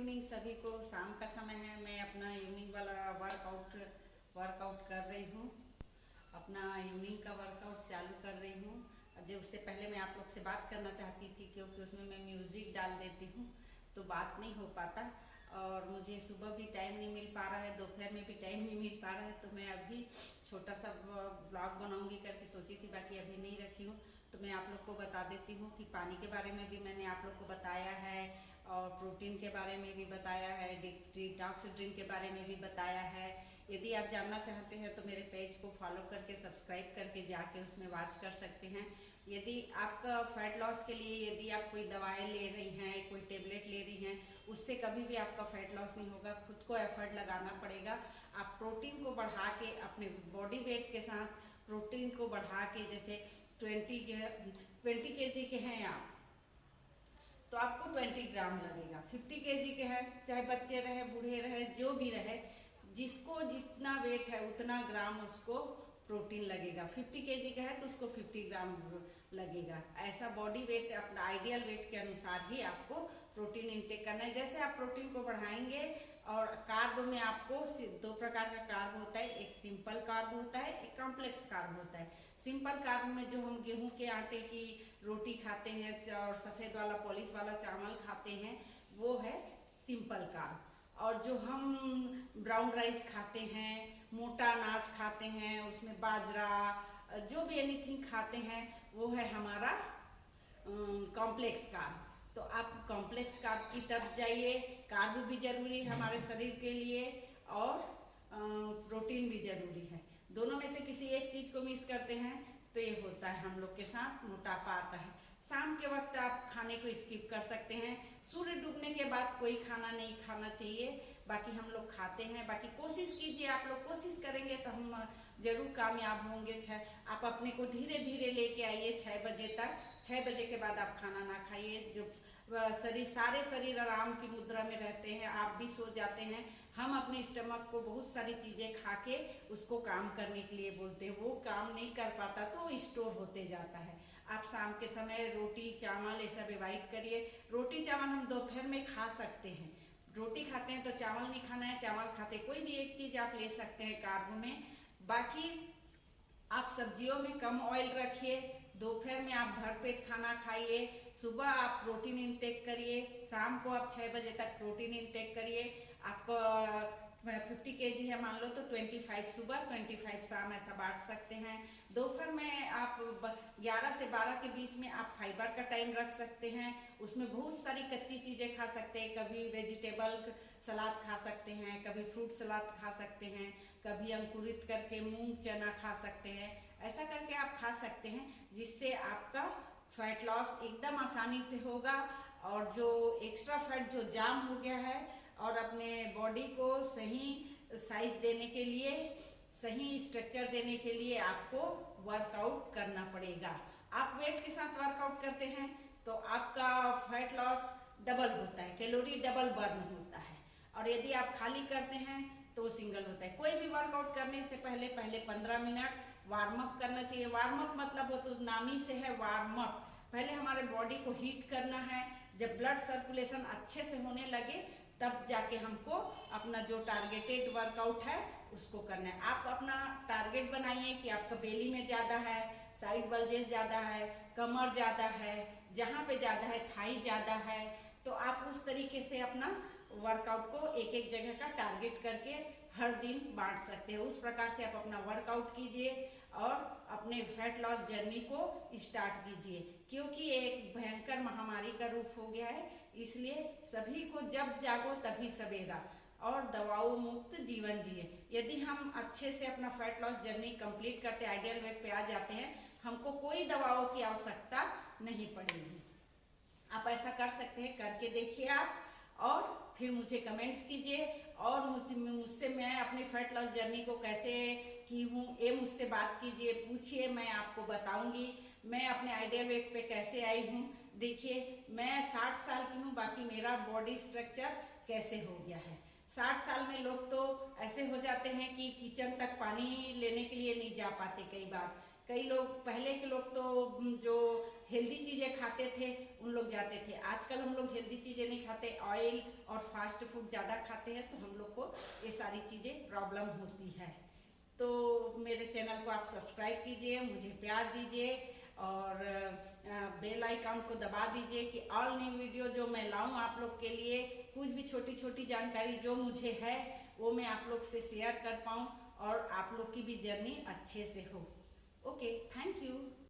Evening सभी को। शाम का समय है, मैं अपना इवनिंग वाला वर्कआउट कर रही हूँ। अपना इवनिंग का वर्कआउट चालू कर रही हूँ। जो उससे पहले मैं आप लोग से बात करना चाहती थी, क्योंकि उसमें मैं म्यूज़िक डाल देती हूँ तो बात नहीं हो पाता, और मुझे सुबह भी टाइम नहीं मिल पा रहा है, दोपहर में भी टाइम नहीं मिल पा रहा है। तो मैं अभी छोटा सा ब्लॉग बनाऊंगी करके सोची थी, बाकी अभी नहीं रखी हूँ। तो मैं आप लोग को बता देती हूँ कि पानी के बारे में भी मैंने आप लोग को बताया है, और प्रोटीन के बारे में भी बताया है, डिटॉक्स ड्रिंक के बारे में भी बताया है। यदि आप जानना चाहते हैं तो मेरे पेज को फॉलो करके सब्सक्राइब करके जाके उसमें वॉच कर सकते हैं। यदि आपका फैट लॉस के लिए यदि आप कोई दवाएं ले रही हैं, कोई टेबलेट ले रही हैं, उससे कभी भी आपका फैट लॉस नहीं होगा। खुद को एफर्ट लगाना पड़ेगा। आप प्रोटीन को बढ़ा के अपने बॉडी वेट के साथ प्रोटीन को बढ़ा के, जैसे 20 केजी के हैं आप, तो आपको 20 ग्राम लगेगा। 50 केजी के हैं, चाहे बच्चे रहे बूढ़े रहे जो भी रहे, जिसको जितना वेट है उतना ग्राम उसको प्रोटीन लगेगा। 50 केजी का है तो उसको 50 ग्राम लगेगा। ऐसा बॉडी वेट, अपना आइडियल वेट के अनुसार ही आपको प्रोटीन इंटेक करना है। जैसे आप प्रोटीन को बढ़ाएंगे, और कार्ब में आपको 2 प्रकार का कार्ब होता है, एक सिंपल कार्ब होता है, एक कॉम्प्लेक्स कार्ब होता है। सिंपल कार्ब में जो हम गेहूं के आटे की रोटी खाते हैं और सफ़ेद वाला पॉलिश वाला चावल खाते हैं, वो है सिंपल कार्ब। और जो हम ब्राउन राइस खाते हैं, मोटा अनाज खाते हैं, उसमें बाजरा, जो भी एनीथिंग खाते हैं, वो है हमारा कॉम्प्लेक्स कार्ब। तो आप कॉम्प्लेक्स कार्ब की तरफ जाइए। कार्ब भी जरूरी है हमारे शरीर के लिए, और प्रोटीन भी जरूरी है। दोनों में से किसी एक चीज को मिस करते हैं तो ये होता है, हम लोग के साथ मोटापा आता है। शाम के वक्त आप खाने को स्किप कर सकते हैं। सूर्य डूबने के बाद कोई खाना नहीं खाना चाहिए, बाकी हम लोग खाते हैं। बाकी कोशिश कीजिए, आप लोग कोशिश करेंगे तो हम जरूर कामयाब होंगे। आप अपने को धीरे धीरे लेके आइए 6 बजे तक। 6 बजे के बाद आप खाना ना खाइए। जो सारे शरीर आराम की मुद्रा में रहते हैं, आप भी सो जाते हैं। हम अपने स्टमक को बहुत सारी चीजें खा के उसको काम करने के लिए बोलते हैं, वो काम नहीं कर पाता तो स्टोर होते जाता है। आप शाम के समय रोटी चावल ये सब अवॉइड करिए। रोटी चावल हम दोपहर में खा सकते हैं, रोटी खाते हैं तो चावल नहीं खाना है, चावल खाते कोई भी एक चीज आप ले सकते हैं कार्ब में। बाकी आप सब्जियों में कम ऑयल रखिए। दोपहर में आप भरपेट खाना खाइए। सुबह आप प्रोटीन इंटेक करिए। शाम को आप 6 बजे तक प्रोटीन इंटेक करिए। आपको 50 केजी है मान लो, तो 25 सुबह 25 शाम ऐसा बांट सकते हैं। दोपहर में आप 11 से 12 के बीच में आप फाइबर का टाइम रख सकते हैं। उसमें बहुत सारी कच्ची चीजें खा सकते हैं। कभी वेजिटेबल सलाद खा सकते हैं, कभी फ्रूट सलाद खा सकते हैं, कभी अंकुरित करके मूंग चना खा सकते हैं। ऐसा करके आप खा सकते हैं, जिससे आपका फैट लॉस एकदम आसानी से होगा। और जो एक्स्ट्रा फैट जो जाम हो गया है, और अपने बॉडी को सही साइज देने के लिए, सही स्ट्रक्चर देने के लिए आपको वर्कआउट करना पड़ेगा। आप वेट के साथ वर्कआउट करते हैं तो आपका फैट लॉस डबल होता है, कैलोरी डबल बर्न होता है। और यदि आप खाली करते हैं तो सिंगल होता है। कोई भी वर्कआउट करने से पहले 15 मिनट वार्म अप करना चाहिए। वार्म अप मतलब वो तो नाम ही से है, वार्म अप। पहले हमारे बॉडी को हीट करना है। जब ब्लड सर्कुलेशन अच्छे से होने लगे तब जाके हमको अपना जो टारगेटेड वर्कआउट है उसको करना है। आप अपना टारगेट बनाइए कि आपका बेली में ज्यादा है, साइड बल्जेस ज्यादा है, कमर ज्यादा है, जहाँ पे ज्यादा है थाई ज्यादा है, तो आप उस तरीके से अपना वर्कआउट को एक एक जगह का टारगेट करके हर दिन बांट सकते हैं। उस प्रकार से आप अपना वर्कआउट कीजिए और अपने फैट लॉस जर्नी को स्टार्ट कीजिए, क्योंकि ये एक भयंकर महामारी का रूप हो गया है। इसलिए सभी को जब जागो तभी सवेरा, और दवाओं मुक्त जीवन जिए। यदि हम अच्छे से अपना फैट लॉस जर्नी कंप्लीट करते, आइडियल वेट पे आ जाते हैं, हमको कोई दवाओं की आवश्यकता नहीं पड़ेगी। आप ऐसा कर सकते हैं, करके देखिए आप, और फिर मुझे कमेंट्स कीजिए। और मुझसे मैं अपनी फैट लॉस जर्नी को कैसे की हूँ ये मुझसे बात कीजिए, पूछिए, मैं आपको बताऊंगी मैं अपने आइडियल वेट पे कैसे आई हूँ। देखिए मैं 60 साल की हूँ, बाकी मेरा बॉडी स्ट्रक्चर कैसे हो गया है। 60 साल में लोग तो ऐसे हो जाते हैं कि किचन तक पानी लेने के लिए नहीं जा पाते कई बार, कई लोग, पहले के लोग तो जो हेल्दी चीजें खाते थे उन लोग जाते थे। आजकल हम लोग हेल्दी चीजें नहीं खाते, ऑयल और फास्ट फूड ज्यादा खाते हैं, तो हम लोग को ये सारी चीजें प्रॉब्लम होती है। तो मेरे चैनल को आप सब्सक्राइब कीजिए, मुझे प्यार दीजिए और बेल आइकन को दबा दीजिए कि ऑल न्यू वीडियो जो मैं लाऊं आप लोग के लिए, कुछ भी छोटी छोटी जानकारी जो मुझे है वो मैं आप लोग से शेयर कर पाऊं और आप लोग की भी जर्नी अच्छे से हो। Okay, thank you.